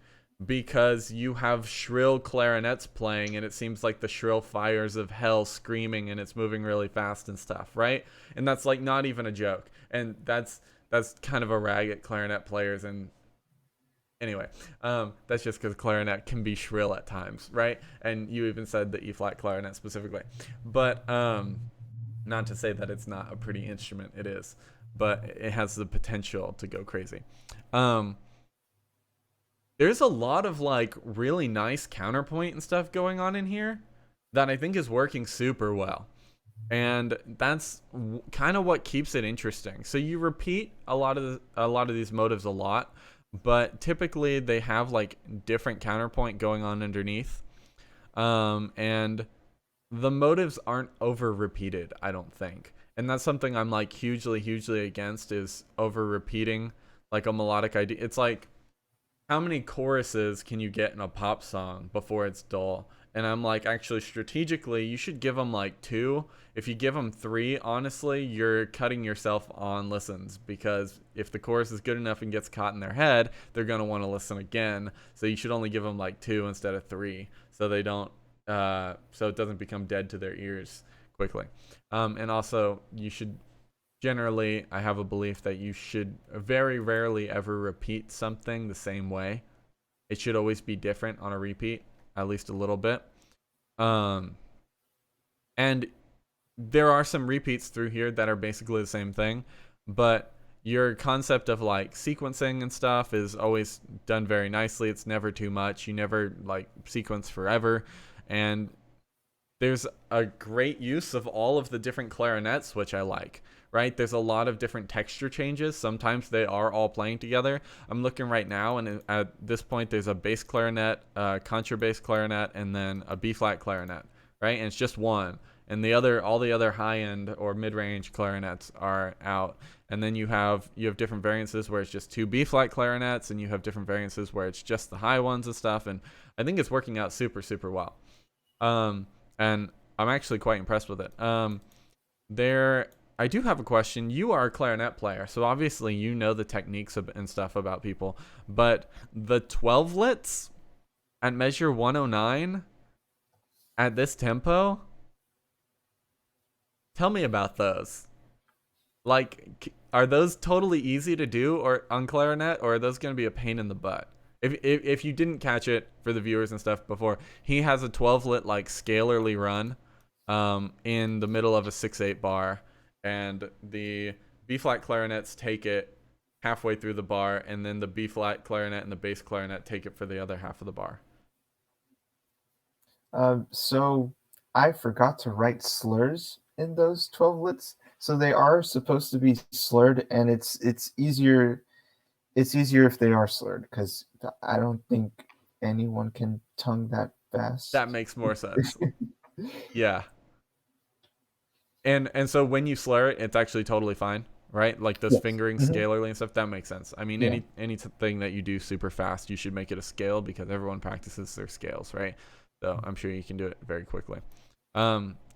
because you have shrill clarinets playing and it seems like the shrill fires of hell screaming and it's moving really fast and stuff, right? And that's like not even a joke, and that's kind of a rag at clarinet players. And anyway, that's just because clarinet can be shrill at times, right? And you even said the E flat clarinet specifically, but not to say that it's not a pretty instrument, it is, but it has the potential to go crazy. There's a lot of like really nice counterpoint and stuff going on in here that I think is working super well. And that's kind of what keeps it interesting. So you repeat a lot of these motives a lot, but typically they have like different counterpoint going on underneath. And the motives aren't over repeated, I don't think. and that's something I'm like hugely against, is over repeating like a melodic idea. It's like, how many choruses can you get in a pop song before it's dull? And I'm like, actually, strategically, you should give them like 2. If you give them 3, honestly, you're cutting yourself on listens, because if the chorus is good enough and gets caught in their head, they're going to want to listen again. So you should only give them like 2 instead of 3, so they don't, so it doesn't become dead to their ears quickly. And also, you should generally, I have a belief that you should very rarely ever repeat something the same way. It should always be different on a repeat, at least a little bit. And there are some repeats through here that are basically the same thing, but your concept of like sequencing and stuff is always done very nicely. It's never too much. You never like sequence forever. And there's a great use of all of the different clarinets, which I like, right? There's a lot of different texture changes. Sometimes they are all playing together. I'm looking right now, and at this point, there's a bass clarinet, a contrabass clarinet, and then a B-flat clarinet, right? And it's just one. And all the other high-end or mid-range clarinets are out. And then you have different variances where it's just 2 B-flat clarinets, and you have different variances where it's just the high ones and stuff. And I think it's working out super well. And I'm actually quite impressed with it. I do have a question. You are a clarinet player, so obviously you know the techniques and stuff about people. But the 12-lits at measure 109 at this tempo, tell me about those. Like, are those totally easy to do or on clarinet, or are those going to be a pain in the butt? If you didn't catch it for the viewers and stuff before, he has a 12-lit like scalarly run in the middle of a 6/8 bar, and the B-flat clarinets take it halfway through the bar, and then the B-flat clarinet and the bass clarinet take it for the other half of the bar. So I forgot to write slurs in those 12-lits, so they are supposed to be slurred, and it's easier. It's easier if they are slurred, because I don't think anyone can tongue that fast. That makes more sense. Yeah. And so when you slur it, it's actually totally fine, right? Like those Yes. fingering scalarly and stuff, that makes sense. I mean, Yeah. anything that you do super fast, you should make it a scale, because everyone practices their scales, right? So I'm sure you can do it very quickly.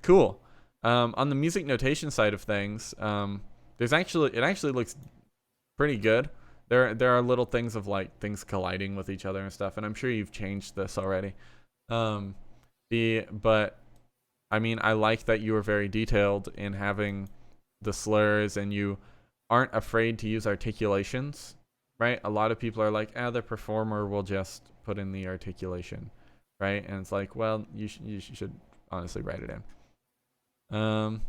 Cool. On the music notation side of things, it actually looks pretty good. There are little things of like things colliding with each other and stuff, and I'm sure you've changed this already. But I mean, I like that you are very detailed in having the slurs, and you aren't afraid to use articulations, right? A lot of people are like, the performer will just put in the articulation, right? And it's like, well, you should honestly write it in.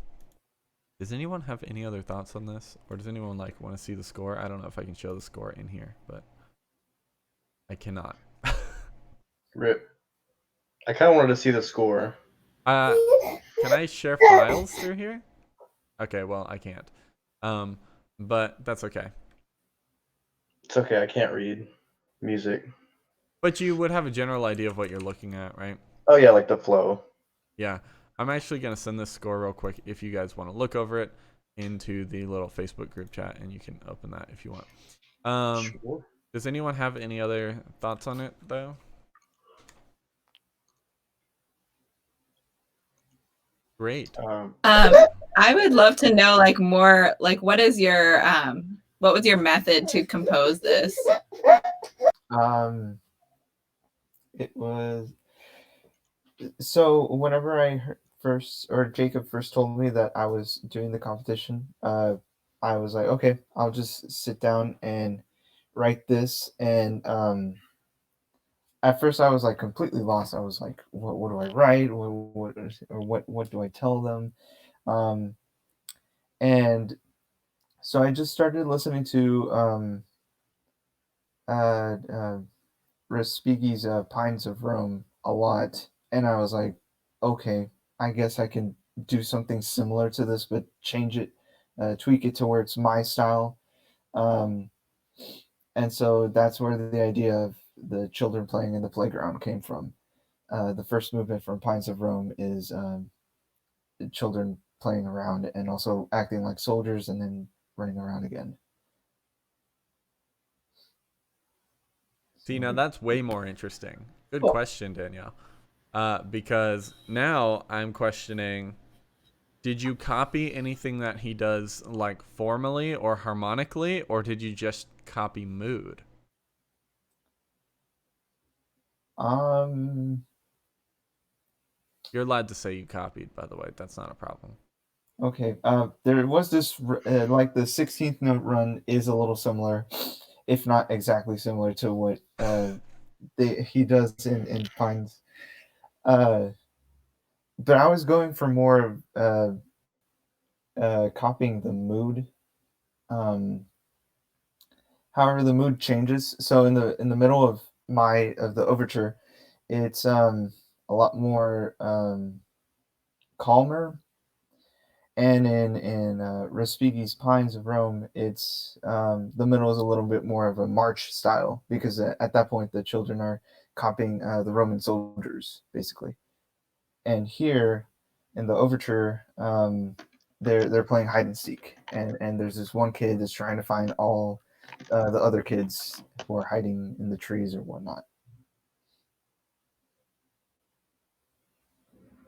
Does anyone have any other thoughts on this, or does anyone like want to see the score? I don't know if I can show the score in here, but I cannot. Rip. I kind of wanted to see the score. Can I share files through here? Okay, well, I can't. But that's okay. It's okay, I can't read music. But you would have a general idea of what you're looking at, right? Oh yeah, like the flow. Yeah. I'm actually going to send this score real quick if you guys want to look over it into the little Facebook group chat, and you can open that if you want. Sure. Does anyone have any other thoughts on it, though? Great. I would love to know like more, like what was your method to compose this? It was, so whenever Jacob first told me that I was doing the competition, I was like, okay, I'll just sit down and write this. And at first I was like completely lost. I was like, what do I write? What do I tell them? And so I just started listening to Respighi's Pines of Rome a lot, and I was like, okay, I guess I can do something similar to this, but change it, tweak it to where it's my style. Um, and so that's where the idea of the children playing in the playground came from. The first movement from Pines of Rome is children playing around and also acting like soldiers and then running around again. See, now that's way more interesting. Good Cool. question, Danielle. Because now I'm questioning, did you copy anything that he does like formally or harmonically, or did you just copy mood? You're allowed to say you copied, by the way. That's not a problem. Okay. There was this like the 16th note run is a little similar, if not exactly similar to what he does in Pines. But I was going for more of copying the mood. Um, However, the mood changes. So in the middle of the overture, it's a lot more calmer. And in Respighi's Pines of Rome, it's the middle is a little bit more of a march style because at that point the children are copying the Roman soldiers basically. And here in the overture, they're playing hide and seek, and there's this one kid that's trying to find all the other kids who are hiding in the trees or whatnot.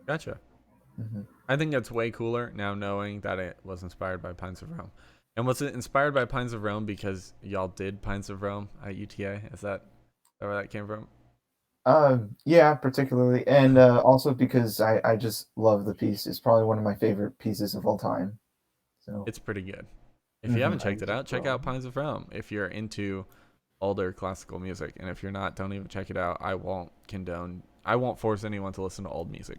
Gotcha. Hmm. I think that's way cooler now knowing that it was inspired by Pines of Rome. And was it inspired by Pines of Rome because y'all did Pines of Rome at UTA? Is that where that came from? Yeah, particularly, and also because I just love the piece. It's probably one of my favorite pieces of all time. So It's pretty good. If you haven't checked it out, check out Pines of Rome if you're into older classical music. And if you're not, don't even check it out. I won't force anyone to listen to old music.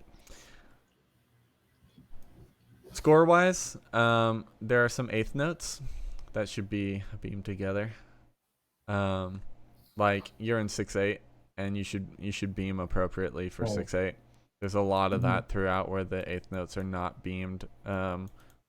Score wise, there are some eighth notes that should be beamed together. Like you're in 6/8 and you should beam appropriately for Right. 6/8. There's a lot of Mhm. that throughout where the eighth notes are not beamed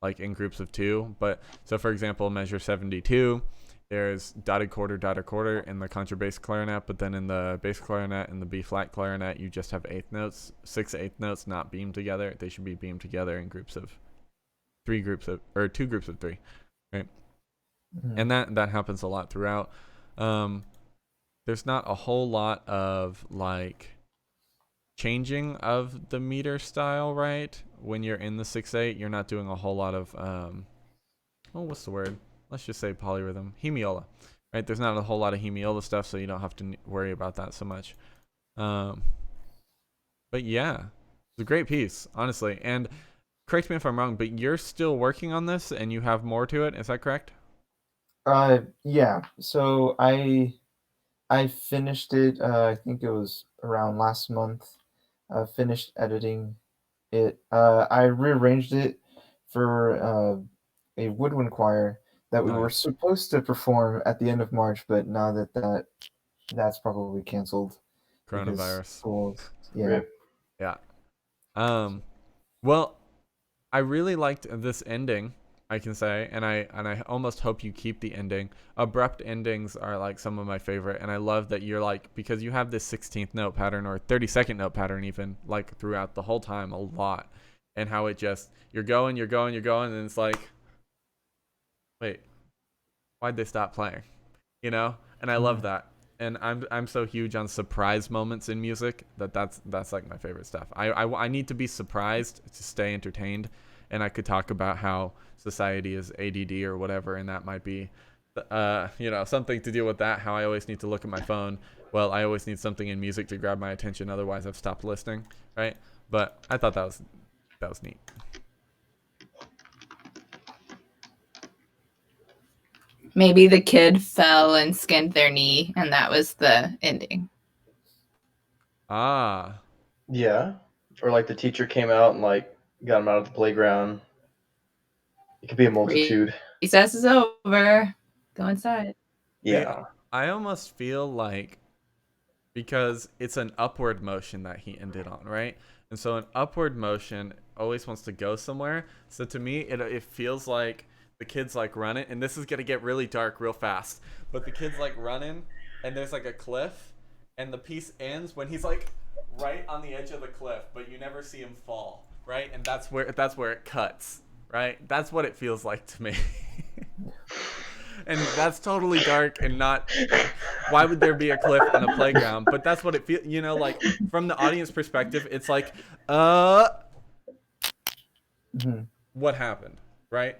like in groups of 2. But so for example, measure 72, there's dotted quarter in the contrabass clarinet, but then in the bass clarinet and the B flat clarinet, you just have eighth notes, 6 eighth notes not beamed together. They should be beamed together in groups of 2 groups of 3, right? Mhm. And that happens a lot throughout. There's not a whole lot of like changing of the meter style, right? When you're in the 6/8, you're not doing a whole lot of what's the word? Let's just say polyrhythm, hemiola, right? There's not a whole lot of hemiola stuff, so you don't have to worry about that so much. But yeah, it's a great piece, honestly. And correct me if I'm wrong, but you're still working on this and you have more to it. Is that correct? Yeah. So I finished it. I think it was around last month. Finished editing it. I rearranged it for a woodwind choir that we were Nice. supposed to perform at the end of March, but now that's probably canceled because Coronavirus. schools. Yeah. Rip. Yeah. Well, I really liked this ending, I can say, and I almost hope you keep the ending. Abrupt endings are like some of my favorite, and I love that you're like, because you have this 16th note pattern or 32nd note pattern even like throughout the whole time a lot, and how it just you're going, and it's like, wait, why'd they stop playing? You know? And I love that. And I'm so huge on surprise moments in music that's like my favorite stuff. I need to be surprised to stay entertained, and I could talk about how society is ADD or whatever, and that might be something to deal with that, how I always need to look at my phone. Well, I always need something in music to grab my attention, otherwise I've stopped listening, right? But I thought that was neat. Maybe the kid fell and skinned their knee, and that was the ending. Ah, Yeah. Or like the teacher came out and like got him out of the playground. It could be a multitude. Recess is over. Go inside. see, Yeah. I almost feel like, because it's an upward motion that he ended on, right? And so an upward motion always wants to go somewhere. So to me, it feels like the kid's like running, and this is gonna get really dark real fast. But the kid's like running, and there's like a cliff, and the piece ends when he's like right on the edge of the cliff, but you never see him fall, right? And that's where it cuts, right? That's what it feels like to me. And that's totally dark and not. Why would there be a cliff on a playground? But that's what it feels. You know, like from the audience perspective, it's like, Mhm. what happened, right?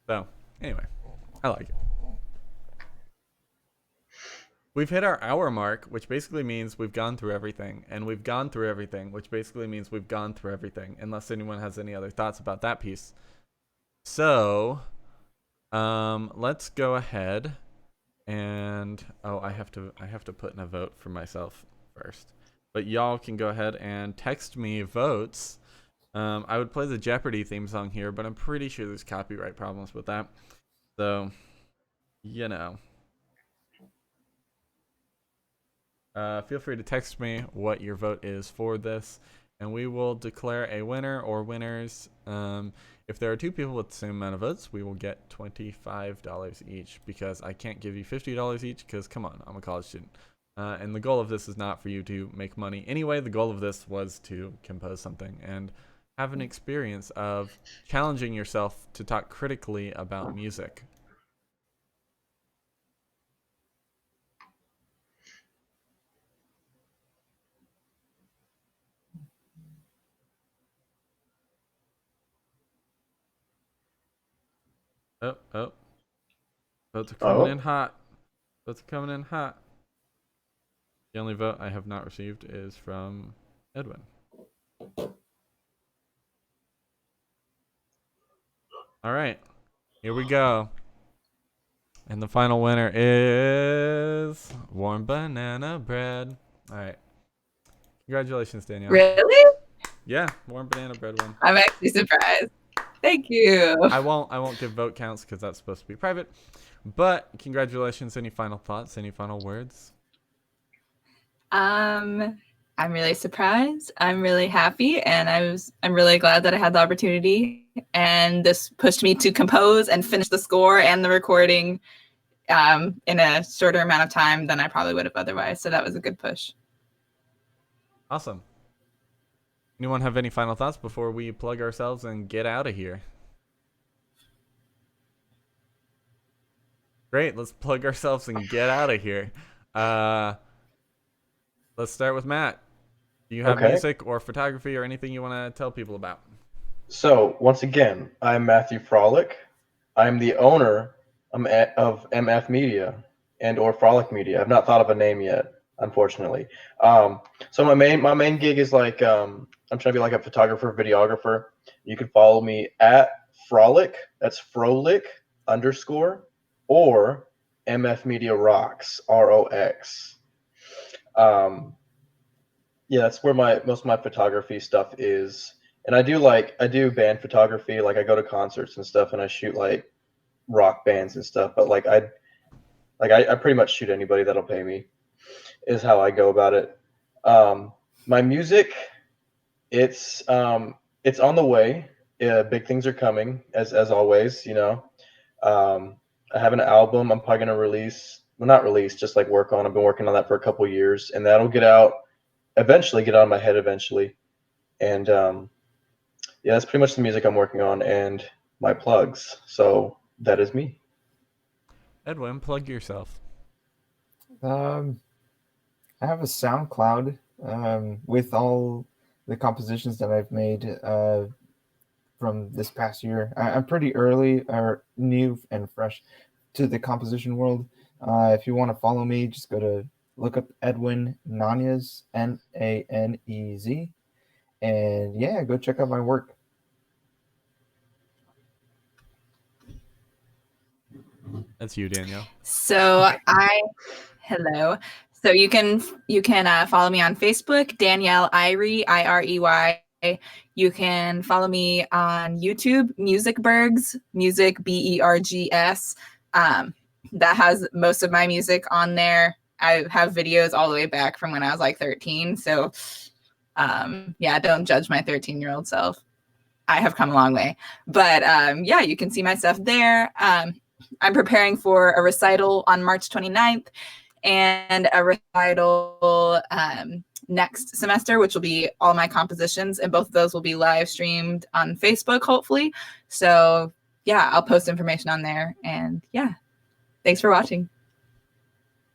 So anyway, I like it. We've hit our hour mark, which basically means we've gone through everything, and we've gone through everything, which basically means we've gone through everything, unless anyone has any other thoughts about that piece. So, let's go ahead and I have to put in a vote for myself first. But y'all can go ahead and text me votes. I would play the Jeopardy theme song here, but I'm pretty sure there's copyright problems with that. So, you know. Feel free to text me what your vote is for this, and we will declare a winner or winners. If there are two people with the same amount of votes, we will get $25 each, because I can't give you $50 each, because come on, I'm a college student. And the goal of this is not for you to make money. Anyway, the goal of this was to compose something and have an experience of challenging yourself to talk critically about music. Oh. Votes are coming in hot. Votes are coming in hot. The only vote I have not received is from Edwin. All right. Here we go. And the final winner is warm banana bread. All right. Congratulations, Danielle. Really? Yeah, warm banana bread won. I'm actually surprised. Thank you. I won't give vote counts because that's supposed to be private. But congratulations. Any final thoughts? Any final words? I'm really surprised. I'm really happy, and I'm really glad that I had the opportunity. And this pushed me to compose and finish the score and the recording in a shorter amount of time than I probably would have otherwise. So that was a good push. Awesome. Anyone have any final thoughts before we plug ourselves and get out of here? Great, let's plug ourselves and get out of here. Let's start with Matt. Do you have music or photography or anything you want to tell people about? So, once again, I'm Matthew Frolick. I'm the owner of MF Media or Frolick Media. I've not thought of a name yet, unfortunately. So my main gig is like I'm trying to be like a photographer, videographer. You can follow me at Frolick. That's Frolick _ or MF Media Rocks ROX. Yeah, that's where most of my photography stuff is. And I do band photography. Like I go to concerts and stuff, and I shoot like rock bands and stuff. But I pretty much shoot anybody that'll pay me. Is how I go about it. My music, it's on the way. Yeah, big things are coming as always. You know, I have an album. I'm probably gonna release. Well, not release, just like work on. I've been working on that for a couple years, and that'll get out eventually. Get out of my head eventually, and yeah, that's pretty much the music I'm working on and my plugs. So that is me. Edwin, plug yourself. I have a SoundCloud with all the compositions that I've made from this past year. I'm pretty early or new and fresh to the composition world. If you want to follow me, just look up Edwin Nanez, Nanez, and yeah, go check out my work. That's you, Danielle. So hello. So you can follow me on Facebook, Danielle Irey, Irey. You can follow me on YouTube, Musicbergs, Music Bergs. That has most of my music on there. I have videos all the way back from when I was like 13. So yeah, don't judge my 13-year-old self. I have come a long way. But yeah, you can see my stuff there. I'm preparing for a recital on March 29th and a recital next semester, which will be all my compositions, and both of those will be live streamed on Facebook, hopefully. So yeah, I'll post information on there. And yeah, thanks for watching.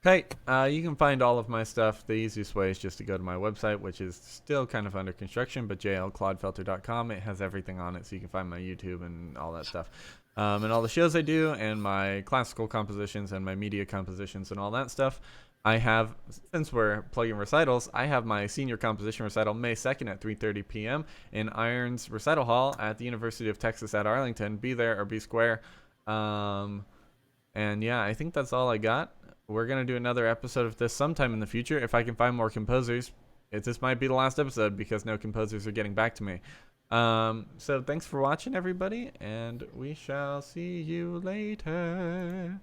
Okay, you can find all of my stuff. The easiest way is just to go to my website, which is still kind of under construction, but jlclodfelter.com. It has everything on it, so you can find my YouTube and all that stuff. And all the shows I do, and my classical compositions, and my media compositions, and all that stuff. I have, since we're plugging recitals, I have my senior composition recital May 2nd at 3:30 p.m. in Irons Recital Hall at the University of Texas at Arlington. Be there or be square. And yeah, I think that's all I got. We're going to do another episode of this sometime in the future if I can find more composers. This might be the last episode because no composers are getting back to me. So thanks for watching, everybody, and we shall see you later.